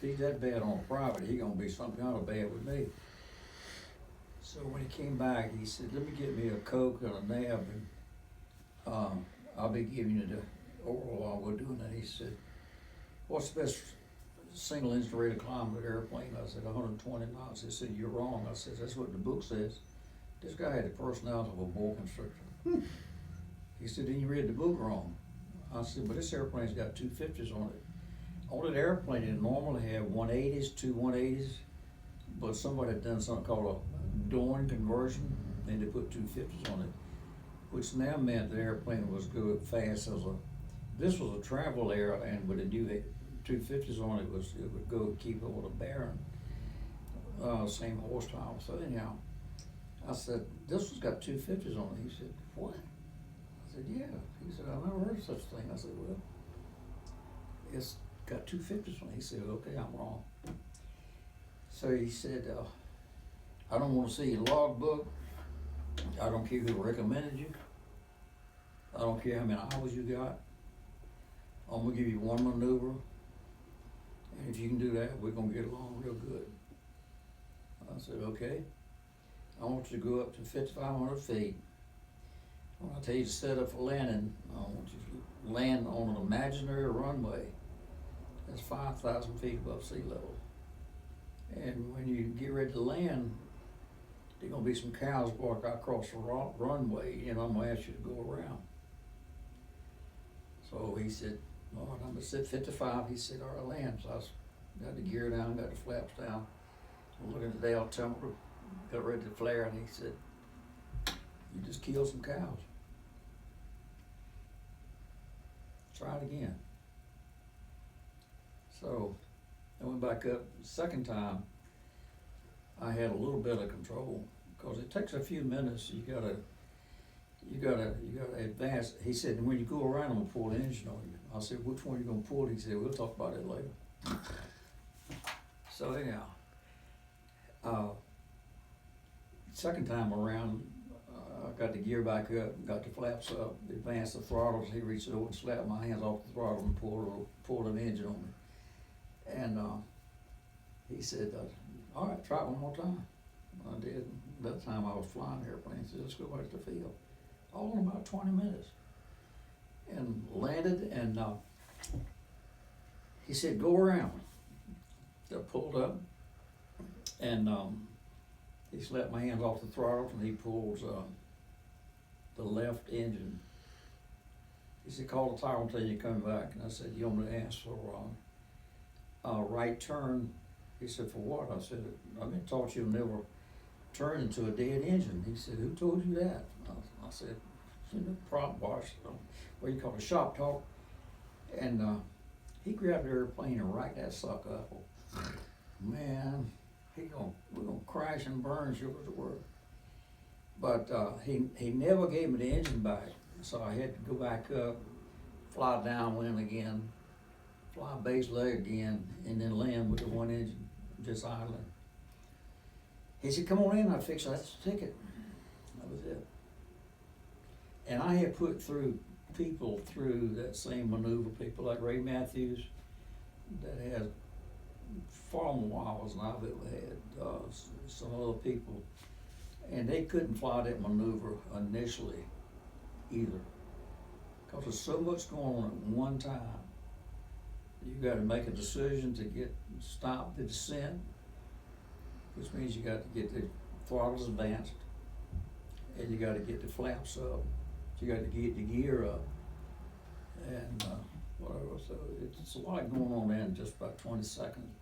he's that bad on private, he gonna be some kind of bad with me. So when he came back, he said, let me get me a Coke and a nab, and, I'll be giving you the oral while we're doing that. He said, what's the best single engine rate of climb with an airplane? I said, 120 knots. He said, you're wrong. I said, that's what the book says. This guy had the personality of a bull constrictor. He said, then you read the book wrong. I said, but this airplane's got 250s on it. On that airplane, it normally had 180s, two 180s, but somebody had done something called a Dorn conversion, and they put 250s on it, which now meant the airplane was good fast as a, this was a travel air, and with the new 250s on it, it would go keep it with a Baron, same horsepower. So anyhow, I said, this one's got 250s on it. He said, what? I said, yeah. He said, I never heard of such a thing. I said, well, it's got 250s on it. He said, okay, I'm wrong. So he said, I don't want to see your logbook. I don't care who recommended you. I don't care how many hours you got. I'm gonna give you one maneuver, and if you can do that, we're gonna get along real good. I said, okay. I want you to go up to 5,500 feet. When I tell you to set up for landing, I want you to land on an imaginary runway that's 5,000 feet above sea level. And when you get ready to land, there's gonna be some cows walk across the runway, and I'm gonna ask you to go around. So he said, all right, I'm gonna sit 55. He said, all right, land. So I got the gear down, got the flaps down. I'm looking at the dial altimeter, got ready to flare, and he said, you just killed some cows. Try it again. So I went back up the second time. I had a little bit of control, because it takes a few minutes. You gotta advance. He said, when you go around, I'm gonna pull the engine on you. I said, which one are you gonna pull? He said, we'll talk about it later. So anyhow, second time around, I got the gear back up, got the flaps up, advanced the throttles. He reached over and slapped my hands off the throttle and pulled an engine on me. And he said, all right, try it one more time. I did. That time I was flying airplanes. He said, let's go back to the field. All in about 20 minutes. And landed, and he said, go around. I pulled up, and he slapped my hands off the throttle, and he pulls the left engine. He said, call the tower until you come back. And I said, you want me to ask for right turn? He said, for what? I said, I've been taught you'll never turn into a dead engine. He said, who told you that? I said, prop wash, what you call it, shop talk. And he grabbed the airplane and racked that sucker up. Man, we're gonna crash and burn, sure as a word. But he never gave me the engine back, so I had to go back up, fly downwind again, fly base leg again, and then land with the one engine, just idling. He said, come on in, I'll fix that ticket. That was it. And I had put people through that same maneuver, people like Ray Matthews, that had far more hours than I've ever had, some other people, and they couldn't fly that maneuver initially either, because there's so much going on at one time. You got to make a decision to stop the descent, which means you got to get the throttles advanced, and you got to get the flaps up, you got to get the gear up, and whatever. So it's a lot going on there in just about 20 seconds.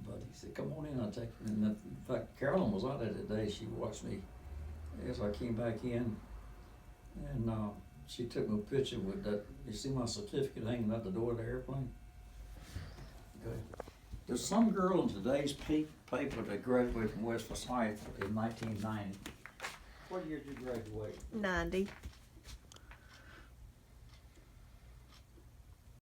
But he said, come on in, I'll take you. And in fact, Carolyn was out there today. She watched me as I came back in, and she took me a picture with that. You see my certificate hanging out the door of the airplane? Okay. There's some girl in today's paper that graduated from West Forsyth in 1990. What year did you graduate? 90.